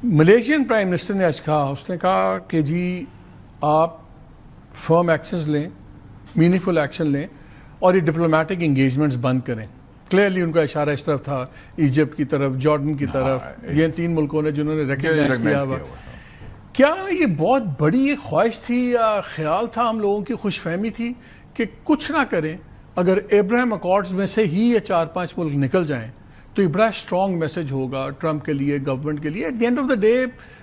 Malaysian prime minister نے آج کہا، اس نے کہا کہ جی آپ فرم ایکشنز لیں، میننگ فل ایکشن لیں اور یہ ڈپلومیٹک انگیجمنٹس بند کریں. کلیئرلی ان کا اشارہ اس طرف تھا، ایجپٹ کی طرف، جارڈن کی طرف، یہ 3 ملکوں نے جنہوں نے ریکگنائز کیا ہوا. کیا یہ بہت بڑی ایک خواہش تھی یا خیال تھا، ہم لوگوں کی خوش فہمی تھی کہ کچھ نہ کریں، اگر ابراہیم اکارڈز میں سے ہی یہ 4-5 ملک نکل جائیں تو یہ بڑا اسٹرانگ میسج ہوگا ٹرمپ کے لیے، گورنمنٹ کے لیے. At the end of the day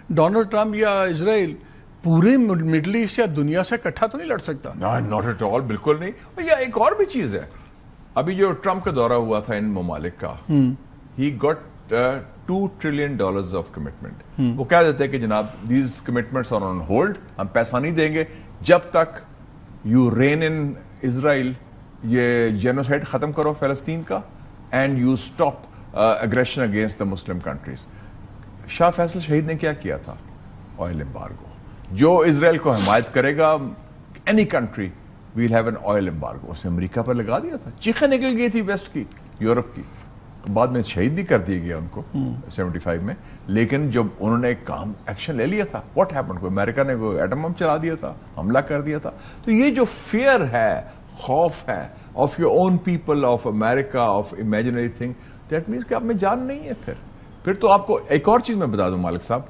Donald Trump یا اسرائیل پورے مڈل ایسٹ یا دنیا سے اکٹھا تو نہیں لڑ سکتا. ناٹ ایٹ آل، بالکل نہیں. یا ایک اور بھی چیز ہے، ابھی جو ٹرمپ کا دورہ ہوا تھا ان ممالک کا، he got $2 trillion of commitment. وہ کہہ دیتے ہیں کہ جناب these commitments are on hold, ہم پیسہ نہیں دیں گے جب تک یو رین ان اسرائیل، یہ جینوسائڈ ختم کرو فلسطین کا، and you stop aggression against the Muslim countries. شاہ فیصل شہید نے کیا کیا تھا؟ Oil embargo. جو اسرائیل کو حمایت کرے گا any country will have an oil embargo. اسے امریکہ پر لگا دیا تھا، چیخیں نکل گئی تھی ویسٹ کی، یورپ کی. بعد میں شہید بھی کر دیا گیا ان کو 75 میں. لیکن جب انہوں نے کام ایکشن لے لیا تھا، واٹ ہیپنڈ؟ کوئی امریکہ نے کوئی ایٹم بم چلا دیا تھا، حملہ کر دیا تھا. تو یہ جو فیئر ہے، خوف ہے of your own people, of America, of imaginary thing, that means کہ آپ میں جان نہیں ہے. پھر تو آپ کو ایک اور چیز میں بتا دوں مالک صاحب،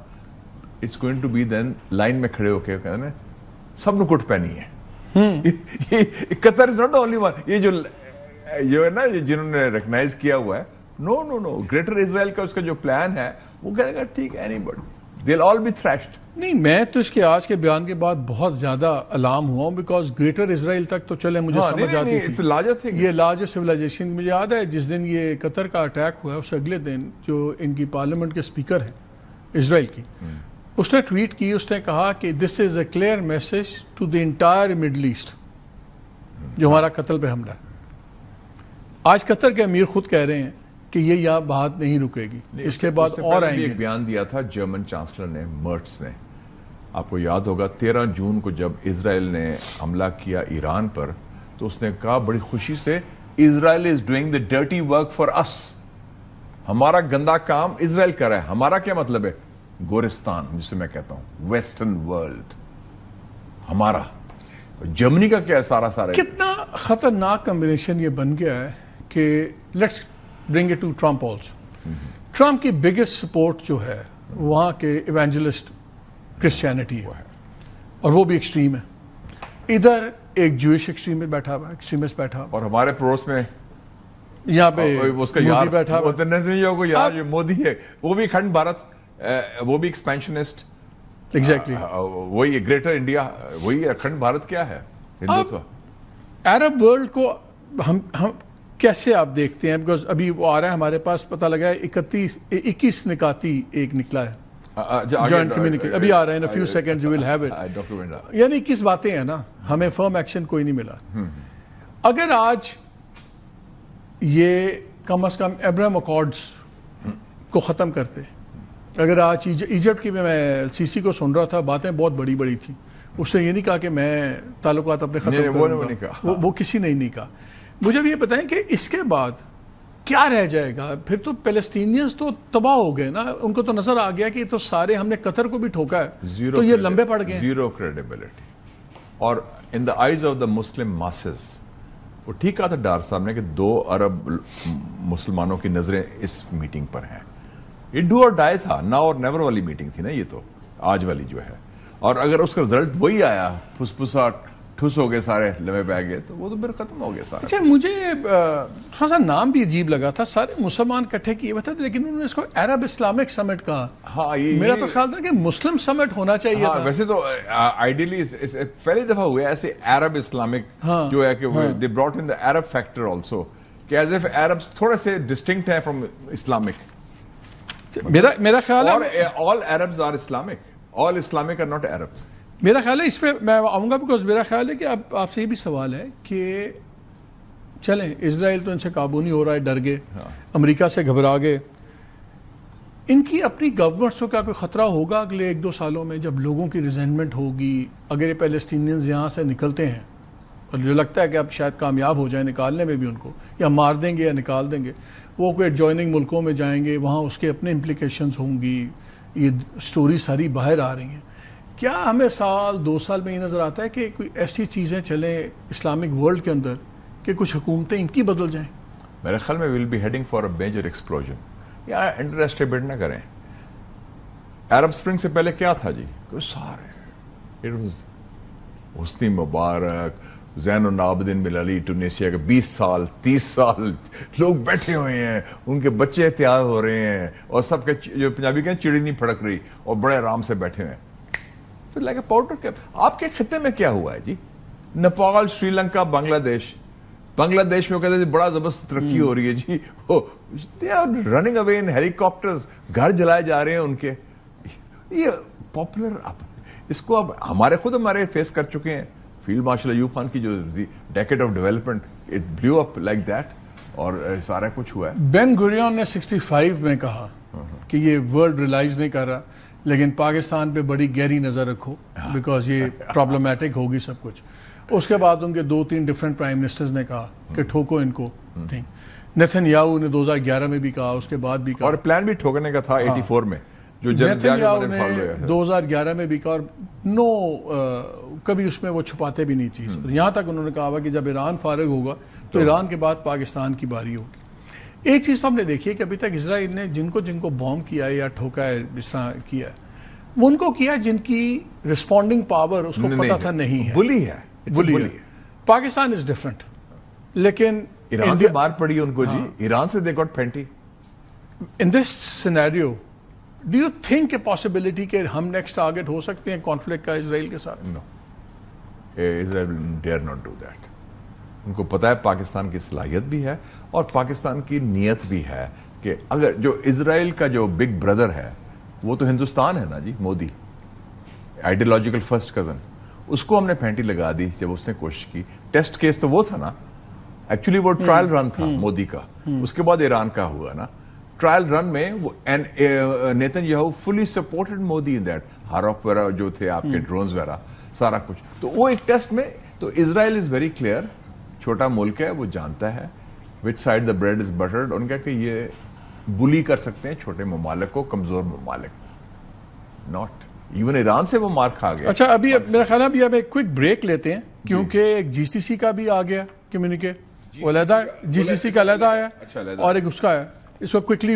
it's going to be then line میں کھڑے ہو کے کہتے ہیں سب نے کٹ پہنی ہے. قطر از ناٹ اونلی ون. یہ جو ہے نا جنہوں نے ریکگنائز کیا ہوا ہے، نو گریٹر اسرائیل کا اس کا جو پلان ہے وہ کہے گا ٹھیک ہے، anybody they'll all be thrashed. نہیں، میں تو اس کے آج کے بیان کے بعد بہت زیادہ الارم ہوا ہوں، بیکاز گریٹر اسرائیل تک تو چلے مجھے سمجھ آتی تھی یہ لارجر سویلائزیشن. مجھے یاد ہے جس دن یہ قطر کا اٹیک ہوا ہے اس اگلے دن جو ان کی پارلیمنٹ کے اسپیکر ہیں اسرائیل کی، اس نے ٹویٹ کی، اس نے کہا کہ this is a clear message to the entire Middle East جو ہمارا قتل پہ حملہ ہے. آج قطر کے امیر خود کہہ رہے ہیں کہ یہ یہاں بات نہیں رکے گی، اس کے بعد اور آئیں گے. ایک بیان دیا تھا جرمن چانسلر نے، مرٹس نے، آپ کو یاد ہوگا 13 جون کو جب اسرائیل نے حملہ کیا ایران پر، تو اس نے کہا بڑی خوشی سے اسرائیل is doing the dirty work for us. ہمارا گندا کام اسرائیل کر رہا ہے. ہمارا کیا مطلب ہے؟ گورستان جسے میں کہتا ہوں، ویسٹرن ورلڈ ہمارا. جرمنی کا کیا ہے؟ سارا کتنا خطرناک کمبینیشن یہ بن گیا ہے کہ let's bring it to Trump also. Trump کی بگیسٹ سپورٹ جو ہے وہاں کے ایونجلسٹ کرسچینٹی ہے، اور وہ بھی ایکسٹریم ہے. ادھر ایک جوئش ایکسٹریمسٹ بیٹھا ہوا ہے، ایکسٹریمسٹ بیٹھا، اور ہمارے پڑوس میں یہاں پہ اس کا یار بیٹھا ہوا، جو مودی ہے، وہ بھی اکھنڈ بھارت، وہ بھی ایکسپینشنسٹ. ایگزیکٹلی وہی گریٹر انڈیا، وہی اکھنڈ بھارت. کیا ہے ہندوتو؟ عرب ورلڈ کو ہم کیسے آپ دیکھتے ہیں؟ بیکاز ابھی وہ آ رہا ہے ہمارے پاس، پتہ لگا ہے 21 نکاتی ایک نکلا ہے جوائنٹ کمیونیکیشن، ابھی آ رہا ہے in few seconds you will have it. یعنی 21 باتیں ہیں نا، ہمیں فرم ایکشن کوئی نہیں ملا. اگر آج یہ کم از کم ابراہیم اکارڈز کو ختم کرتے، اگر آج ایجپٹ کی میں سی سی کو سن رہا تھا، باتیں بہت بڑی بڑی تھیں. اس نے یہ نہیں کہا کہ میں تعلقات اپنے ختم کروں گا، وہ کسی نے نہیں کہا. مجھے بھی یہ بتائیں کہ اس کے بعد کیا رہ جائے گا؟ پھر تو پیلسٹینینز تو تباہ ہو گئے نا، ان کو تو نظر آ گیا کہ تو سارے ہم نے قطر کو بھی ٹھوکا ہے، تو یہ لمبے پڑ گئے. Zero credibility. اور in the eyes of the Muslim masses, وہ ٹھیک کہا تھا ڈار صاحب نے کہ 2 ارب مسلمانوں کی نظریں اس میٹنگ پر ہیں. یہ ڈو اور ڈائی تھا، نا اور نیور والی میٹنگ تھی نا یہ تو آج والی جو ہے. اور اگر اس کا رزلٹ وہی آیا، پھسپھسا ٹھس ہو گئے سارے، لمبے پہ گئے، تو وہ تو پھر ختم ہو گیا سارا. اچھا، مجھے تھوڑا سا نام بھی عجیب لگا تھا، سارے مسلمان اکٹھے کیے ہوئے تھے، لیکن انہوں نے اس کو عرب اسلامک سمٹ کہا. ہاں، میرا تو خیال تھا کہ مسلم سمٹ ہونا چاہیے تھا. ویسے تو آئیڈیلی پہلی دفعہ ہوا ایسے عرب اسلامک جو ہے کہ they brought in the Arab factor also، کہ ایز اف عربس تھوڑے سے ڈسٹنکٹ ہیں فرام اسلامک. میرا خیال ہے all Arabs are Islamic، all Islamic are not Arabs. میرا خیال ہے اس پہ میں آؤں گا، بیکاز میرا خیال ہے کہ اب آپ سے یہ بھی سوال ہے کہ چلیں اسرائیل تو ان سے قابو نہیں ہو رہا ہے، ڈر گئے، امریکہ سے گھبرا گئے. ان کی اپنی گورنمنٹس کو کیا کوئی خطرہ ہوگا اگلے 1-2 سالوں میں، جب لوگوں کی ریزنٹمنٹ ہوگی؟ اگر یہ پیلسٹینینز یہاں سے نکلتے ہیں، اور جو لگتا ہے کہ اب شاید کامیاب ہو جائیں نکالنے میں بھی ان کو، یا مار دیں گے یا نکال دیں گے، وہ کوئی ایڈجوائننگ ملکوں میں جائیں گے، وہاں اس کے اپنے امپلیکیشنز ہوں گی، یہ سٹوری ساری باہر آ رہی ہیں. کیا ہمیں سال 2 سال میں یہ نظر آتا ہے کہ کوئی ایسی چیزیں چلیں اسلامک ورلڈ کے اندر کہ کچھ حکومتیں ان کی بدل جائیں؟ میرے خیال میں will be heading for a major explosion. یا انڈر ایسٹیمیٹ نہ کریں. عرب سپرنگ سے پہلے کیا تھا جی؟ سارے حسنی مبارک، زین العابدین ملالی ٹونیشیا کے 20 سال 30 سال لوگ بیٹھے ہوئے ہیں، ان کے بچے تیار ہو رہے ہیں، اور سب کے جو پنجابی کہیں چڑی نہیں پھڑک رہی، اور بڑے آرام سے بیٹھے ہوئے ہیں. Like a powder keg. آپ کے خطے میں کیا ہوا ہے جی؟ نیپال، سری لنکا، بنگلہ دیش میں کہتے ہیں بڑا زبردست ترقی ہو رہی ہے جی. They are running away in helicopters, گھر جلائے جا رہے ہیں ان کے. یہ پاپولر اس کو اب ہمارے فیس کر چکے ہیں. فیلڈ مارشل ایوب خان کی جو decade of development, it blue up like that, اور سارا کچھ ہوا ہے. بین گوریون نے 65 میں کہا کہ یہ ورلڈ ریلائز نہیں کر رہا، لیکن پاکستان پہ بڑی گہری نظر رکھو بیکاز یہ پرابلمٹک ہوگی سب کچھ. اس کے بعد ان کے 2-3 ڈفرینٹ پرائم منسٹرز نے کہا کہ ٹھوکو ان کو. نیتن یاہو نے 2011 میں بھی کہا، اس کے بعد بھی کہا، اور پلان بھی ٹھوکنے کا تھا 84 میں جو نیتن یاہو نے 2011 میں بھی کہا، اور کبھی اس میں وہ چھپاتے بھی نہیں چیز. یہاں تک انہوں نے کہا کہ جب ایران فارغ ہوگا تو ایران کے بعد پاکستان کی باری ہوگی. ایک چیز تو ہم نے دیکھی ہے کہ ابھی تک اسرائیل نے جن کو بوم کیا ہے یا ٹھوکا ہے، جس طرح کیا ہے، وہ ان کو کیا جن کی رسپونڈنگ پاور اس کو پتا تھا نہیں ہے. بلی ہے. Pakistan is different. لیکن ایران سے مار پڑی ان کو جی. ایران سے they got penalty. In this scenario do you think a possibility کہ ہم نیکسٹ ٹارگیٹ ہو سکتے ہیں کانفلکٹ کا اسرائیل کے ساتھ؟ نو، اسرائیل ڈیئر ناٹ ڈو دیٹ. ان کو پتا ہے پاکستان کی صلاحیت بھی ہے اور پاکستان کی نیت بھی ہے کہ اگر جو اسرائیل کا جو بگ بردر ہے وہ تو ہندوستان ہے نا جی، مودی، آئیڈیالوجیکل فرسٹ کزن. اس کو ہم نے پھینٹی لگا دی جب اس نے کوشش کی. ٹیسٹ کیس تو وہ تھا نا، ایکچولی وہ ٹرائل رن تھا مودی کا. اس کے بعد ایران کا ہوا نا. ٹرائل رن میں Netanyahu fully supported Modi in that. ہاروف وغیرہ جو تھے آپ کے ڈرونز وغیرہ سارا کچھ. تو وہ ایک ٹیسٹ میں تو اسرائیل از ویری کلیئر. چھوٹا ملک ہے، وہ جانتا ہے وچ سائڈ دا بریڈ از بٹرڈ. ان کا کہ یہ بلی کر سکتے ہیں چھوٹے ممالک کو، کمزور ممالک. ناٹ ایون ایران سے وہ مار کھا گیا. اچھا، ابھی میرا خیال ہے ابھی ہم ایک کوئک بریک لیتے ہیں کیونکہ ایک جی سی سی کا بھی آ گیا کمیونیکے. وہ علیحدہ جی سی سی کا علیحدہ آیا اور ایک اس کا ہے. اس کو کوئکلی